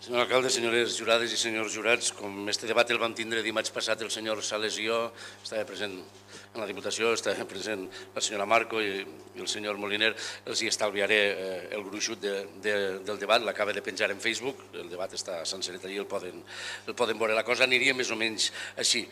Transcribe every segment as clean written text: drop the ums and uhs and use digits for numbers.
Senyor alcalde, senyores jurades i senyors jurats, com este debat el vam tindre dimarts passat el senyor Sales i jo, estava present en la Diputació, estava present la senyora Marco i el senyor Moliner, els hi estalviaré el gruixut del debat, l'acaba de penjar en Facebook, el debat està senceret allí, el poden veure. La cosa aniria més o menys així.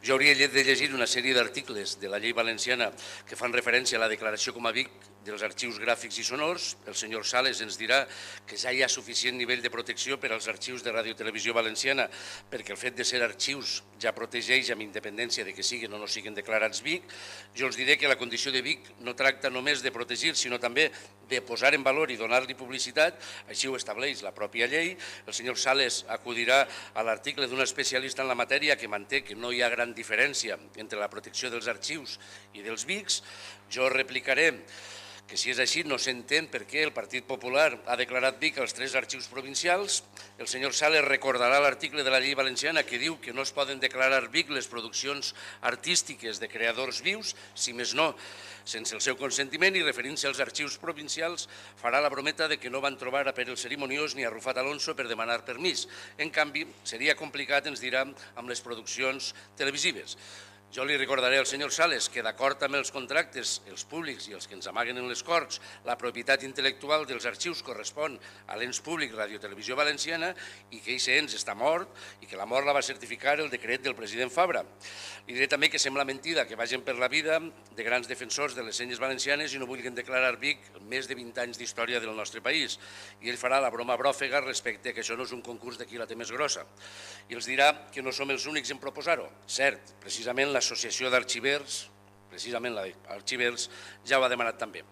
Jo hauria de llegir una sèrie d'articles de la llei valenciana que fan referència a la declaració com a Vic dels arxius gràfics i sonors. El senyor Sales ens dirà que ja hi ha suficient nivell de protecció per als arxius de Ràdio Televisió Valenciana perquè el fet de ser arxius ja protegeix amb independència de que siguin o no siguin declarats Vic. Jo els diré que la condició de Vic no tracta només de protegir, sinó també de posar en valor i donar-li publicitat, així ho estableix la pròpia llei. El senyor Sales acudirà a l'article d'un especialista en la matèria que manté que no hi ha gran diferència entre la protecció dels arxius i dels Vics. Jo replicaré que si és així no s'entén per què el Partit Popular ha declarat Vic als 3 arxius provincials. El senyor Sales recordarà l'article de la llei valenciana que diu que no es poden declarar Vic les produccions artístiques de creadors vius, si més no, sense el seu consentiment, i referint-se als arxius provincials farà la brometa de que no van trobar a Pere el Cerimoniós ni a Rufat Alonso per demanar permís. En canvi, seria complicat, ens dirà, amb les produccions televisives. Jo li recordaré al senyor Sales que d'acord amb els contractes, els públics i els que ens amaguen en les Corts, la propietat intel·lectual dels arxius correspon a l'ens públic Ràdio Televisió Valenciana i que aquest ens està mort i que la mort la va certificar el decret del president Fabra. Li diré també que sembla mentida que vagin per la vida de grans defensors de les senyes valencianes i no vulguin declarar Vic més de 20 anys d'història del nostre país. I ell farà la broma bròfega respecte que això no és un concurs de qui la té més grossa. I els dirà que no som els únics en proposar-ho. Cert, precisament l'Associació d'Arxivers, ja ho ha demanat també.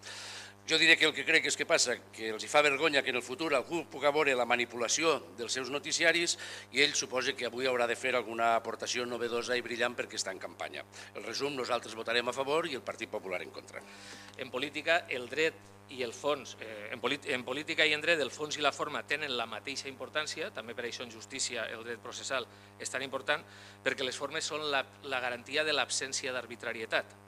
Jo diré que el que crec és que passa, que els hi fa vergonya que en el futur algú pugui veure la manipulació dels seus noticiaris i ell suposa que avui haurà de fer alguna aportació novedosa i brillant perquè està en campanya. El resum, nosaltres votarem a favor i el Partit Popular en contra. En política, el dret i el fons, en política i en dret, el fons i la forma tenen la mateixa importància, també per això en justícia el dret processal és tan important, perquè les formes són la garantia de l'absència d'arbitrarietat.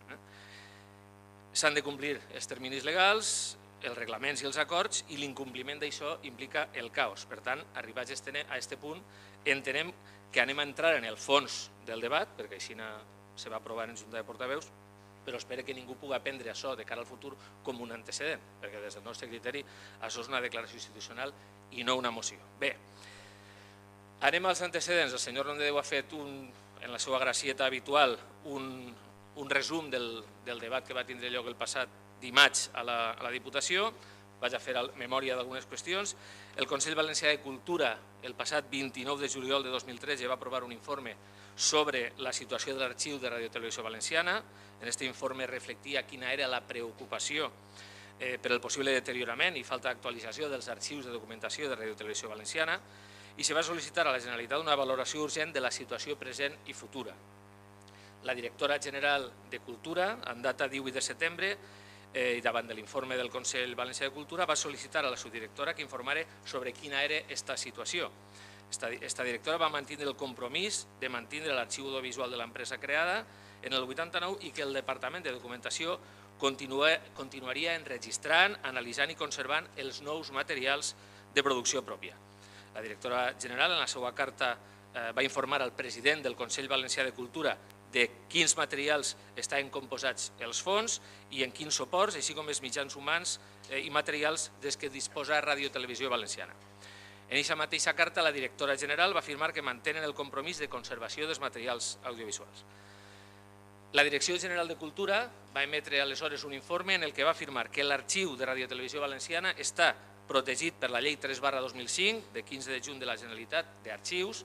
S'han de complir els terminis legals, els reglaments i els acords, i l'incompliment d'això implica el caos. Per tant, arribats a aquest punt, entenem que anem a entrar en el fons del debat, perquè així se va aprovar en Junta de Portaveus, però espero que ningú pugui prendre això de cara al futur com un antecedent, perquè des del nostre criteri això és una declaració institucional i no una moció. Bé, anem als antecedents. El senyor Rondeau ha fet, en la seva gracieta habitual, un resum del debat que va tindre lloc el passat dimarts a la Diputació. Vaig a fer memòria d'algunes qüestions. El Consell Valencià de Cultura, el passat 29 de juliol de 2013, va aprovar un informe sobre la situació de l'arxiu de Ràdio Televisió Valenciana. En aquest informe reflectia quina era la preocupació per el possible deteriorament i falta d'actualització dels arxius de documentació de Ràdio Televisió Valenciana i se va sol·licitar a la Generalitat una valoració urgent de la situació present i futura. La directora general de Cultura, en data 18 de setembre, i davant de l'informe del Consell Valencià de Cultura, va sol·licitar a la subdirectora que informara sobre quina era aquesta situació. Esta directora va mantenir el compromís de mantenir l'arxiu audiovisual de l'empresa creada en el 89 i que el Departament de Documentació continuaria enregistrant, analitzant i conservant els nous materials de producció pròpia. La directora general, en la seva carta, va informar al president del Consell Valencià de Cultura de quins materials estaven composats els fons i en quins suports, així com els mitjans humans i materials des que disposa Ràdio Televisió Valenciana. En aquesta mateixa carta, la directora general va afirmar que mantenen el compromís de conservació dels materials audiovisuals. La Direcció General de Cultura va emetre aleshores un informe en el que va afirmar que l'arxiu de Ràdio Televisió Valenciana està protegit per la Llei 3/2005, de 15 de juny de la Generalitat d'Arxius,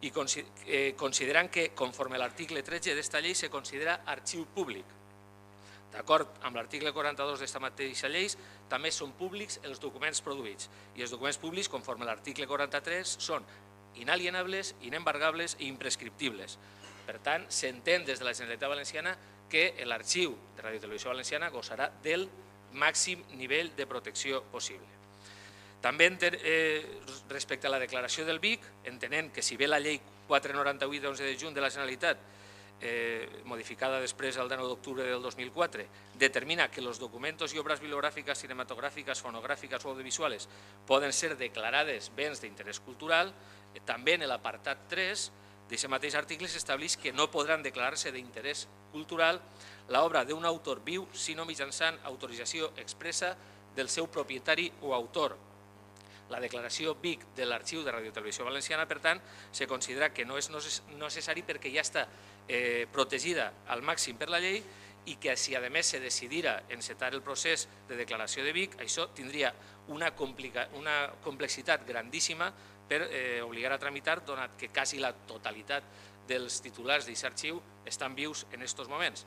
i considerant que, conforme a l'article 13 d'esta llei, se considera arxiu públic. D'acord amb l'article 42 d'esta mateixa llei, també són públics els documents produïts. I els documents públics, conforme a l'article 43, són inalienables, inembargables i imprescriptibles. Per tant, s'entén des de la Generalitat Valenciana que l'arxiu de Ràdio Televisió Valenciana gozarà del màxim nivell de protecció possible. També respecte a la declaració del Vic, entenent que si bé la llei 498 de 11 de juny de la Generalitat modificada després el 19 d'octubre del 2004, determina que els documents i obres bibliogràfiques, cinematogràfiques, fonogràfiques o audiovisuals poden ser declarades béns d'interès cultural. També en l'apartat 3 d'aquest mateix article s'estableix que no podran declarar-se d'interès cultural l'obra d'un autor viu sinó mitjançant autorització expressa del seu propietari o autor. La declaració BIC de l'Arxiu de Radiotelevisió Valenciana, per tant, se considera que no és necessari perquè ja està protegida al màxim per la llei i que si a més se decidira encetar el procés de declaració de BIC, això tindria una complexitat grandíssima per obligar a tramitar, donat que quasi la totalitat dels titulars d'aquest arxiu estan vius en aquests moments.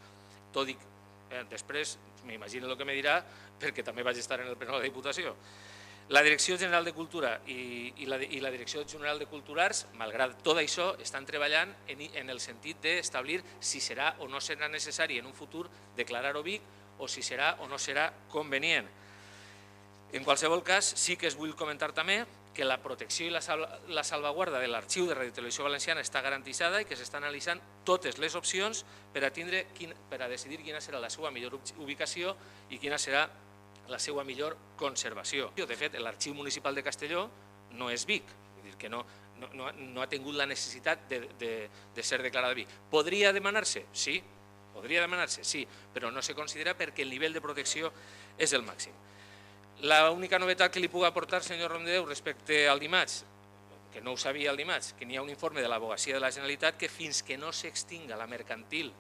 Tot i que després m'imagino el que me dirà, perquè també vaig estar en el Pleno de la Diputació. La Direcció General de Cultura i la Direcció General de Culturals, malgrat tot això, estan treballant en el sentit d'establir si serà o no serà necessari en un futur declarar-ho BIC o si serà o no serà convenient. En qualsevol cas, sí que es vull comentar també que la protecció i la salvaguarda de l'Arxiu de Radiotelevisió Valenciana està garantitzada i que s'estan analitzant totes les opcions per a decidir quina serà la seva millor ubicació i quina serà la seva millor conservació. De fet, l'Arxiu Municipal de Castelló no és BIC, vull dir que no ha tingut la necessitat de ser declarada BIC. Podria demanar-se? Sí, però no se considera perquè el nivell de protecció és el màxim. L'única novetat que li puc aportar, senyor Rondeau, respecte al dimarts, que no ho sabia el dimarts, que n'hi ha un informe de l'Advocacia de la Generalitat que fins que no s'extinga la mercantil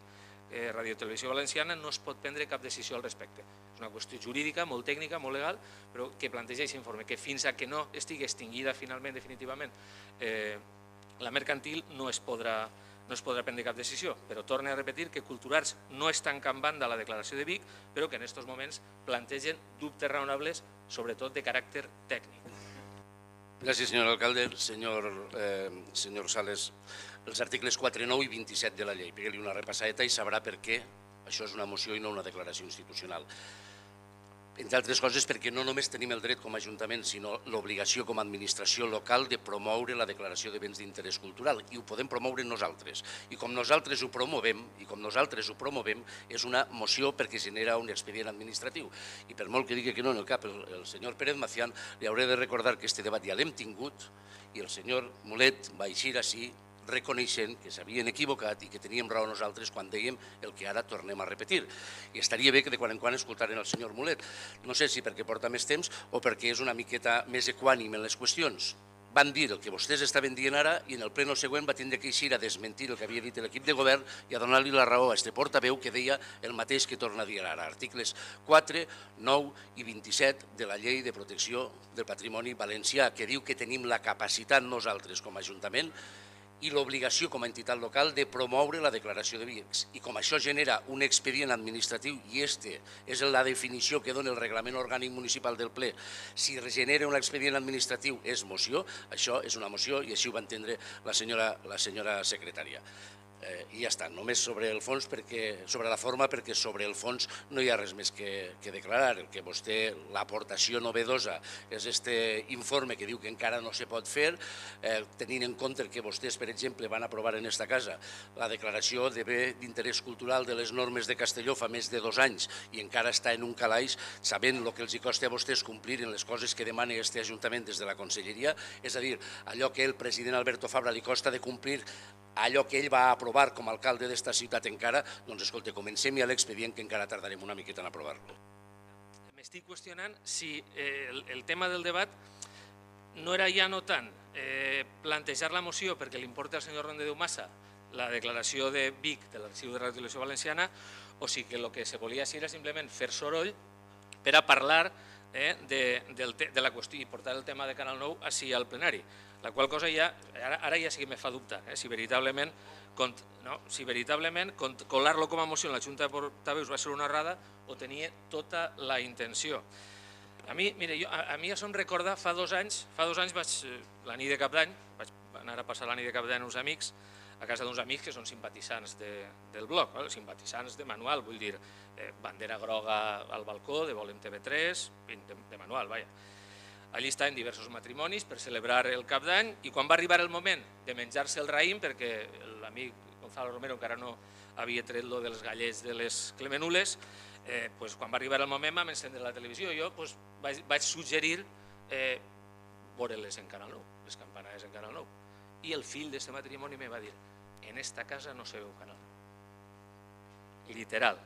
Radiotelevisió Valenciana no es pot prendre cap decisió al respecte. És una qüestió jurídica, molt tècnica, molt legal, però que planteja aquest informe, que fins a que no estigui extingida finalment, definitivament, la mercantil no es podrà prendre cap decisió. Però torne a repetir que Culturals no està en banda a la declaració de BIC, però que en aquests moments plantegen dubtes raonables, sobretot de caràcter tècnic. Gràcies, senyor alcalde. Senyor Sales, els articles 4, 9 i 27 de la llei. Pegui-li una repassadeta i sabrà per què això és una moció i no una declaració institucional. Entre altres coses perquè no només tenim el dret com a Ajuntament, sinó l'obligació com a administració local de promoure la declaració de béns d'interès cultural i ho podem promoure nosaltres. I com nosaltres ho promovem, és una moció perquè genera un expedient administratiu. I per molt que digui que no en el cap el senyor Pérez Macián, li hauré de recordar que este debat ja l'hem tingut i el senyor Mulet va eixir així reconeixent que s'havien equivocat i que teníem raó nosaltres quan dèiem el que ara tornem a repetir. I estaria bé que de quan en quan escoltaren el senyor Mulet. No sé si perquè porta més temps o perquè és una miqueta més equànime en les qüestions. Van dir el que vostès estaven dient ara i en el pleno següent va tindre que eixir a desmentir el que havia dit l'equip de govern i a donar-li la raó a este portaveu que deia el mateix que torna a dir ara. Articles 4, 9 i 27 de la Llei de Protecció del Patrimoni Valencià, que diu que tenim la capacitat nosaltres com a Ajuntament i l'obligació com a entitat local de promoure la declaració de BICs. I com això genera un expedient administratiu, i este és la definició que dona el reglament orgànic municipal del ple, si genera un expedient administratiu és moció, això és una moció i així ho va entendre la senyora secretària. I ja està, només sobre el fons, sobre la forma, perquè sobre el fons no hi ha res més que declarar. El que vostè, l'aportació novedosa és aquest informe que diu que encara no se pot fer, tenint en compte que vostès, per exemple, van aprovar en aquesta casa la declaració de bé d'interès cultural de les normes de Castelló fa més de 2 anys i encara està en un calaix, sabent el que els costa a vostès complir en les coses que demana aquest Ajuntament des de la Conselleria, és a dir, allò que el president Alberto Fabra li costa de complir, allò que ell va aprovar com a alcalde d'esta ciutat encara, doncs escolta, comencem ja l'expedient que encara tardarem una miqueta en aprovar-lo. M'estic qüestionant si el tema del debat no era ja no tant plantejar la moció perquè li importa al senyor Rondeau massa la declaració de BIC de l'Arxiu de Radiotelevisió Valenciana o si que el que se volia era simplement fer soroll per a parlar de la qüestió i portar el tema de Canal 9 així al plenari. La qual cosa ara ja sí que me fa dubtar si veritablement colar-lo com a moció en la Junta de Portaveus va ser una errada o tenia tota la intenció. A mi això em recorda, fa 2 anys vaig, la nit de Cap d'Any, vaig anar a passar la nit de Cap d'Any amb uns amics, a casa d'uns amics que són simpatitzants del bloc, simpatitzants de manual, vull dir, bandera groga al balcó de Volem TV3, de manual, vaja. Allí estaven diversos matrimonis per celebrar el Cap d'Any i quan va arribar el moment de menjar-se el raïm, perquè l'amic Gonzalo Romero encara no havia tret lo dels gallets de les Clemenules, quan va arribar el moment vam encendre la televisió. Jo vaig suggerir veure-les en Canal 9, les campanades en Canal 9. I el fill d'aquest matrimoni me va dir: en esta casa no se veu Canal 9. Literal.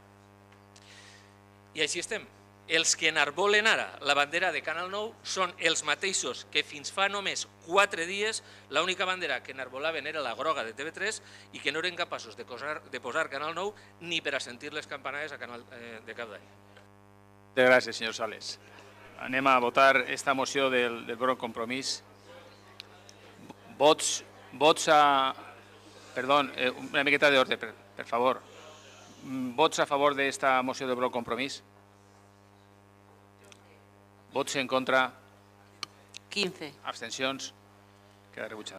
I així estem. Els que enarbolen ara la bandera de Canal 9 són els mateixos que fins fa només 4 dies l'única bandera que enarbolaven era la groga de TV3 i que no eren capaços de posar Canal 9 ni per a sentir les campanades de cap d'any. Moltes gràcies, senyor Sales. Anem a votar esta moció del Bloc Compromís. Vots a... Perdó, una miqueta d'ordre, per favor. Vots a favor d'esta moció del Bloc Compromís? Vots en contra? 15. Abstencions? Queda rebutjada.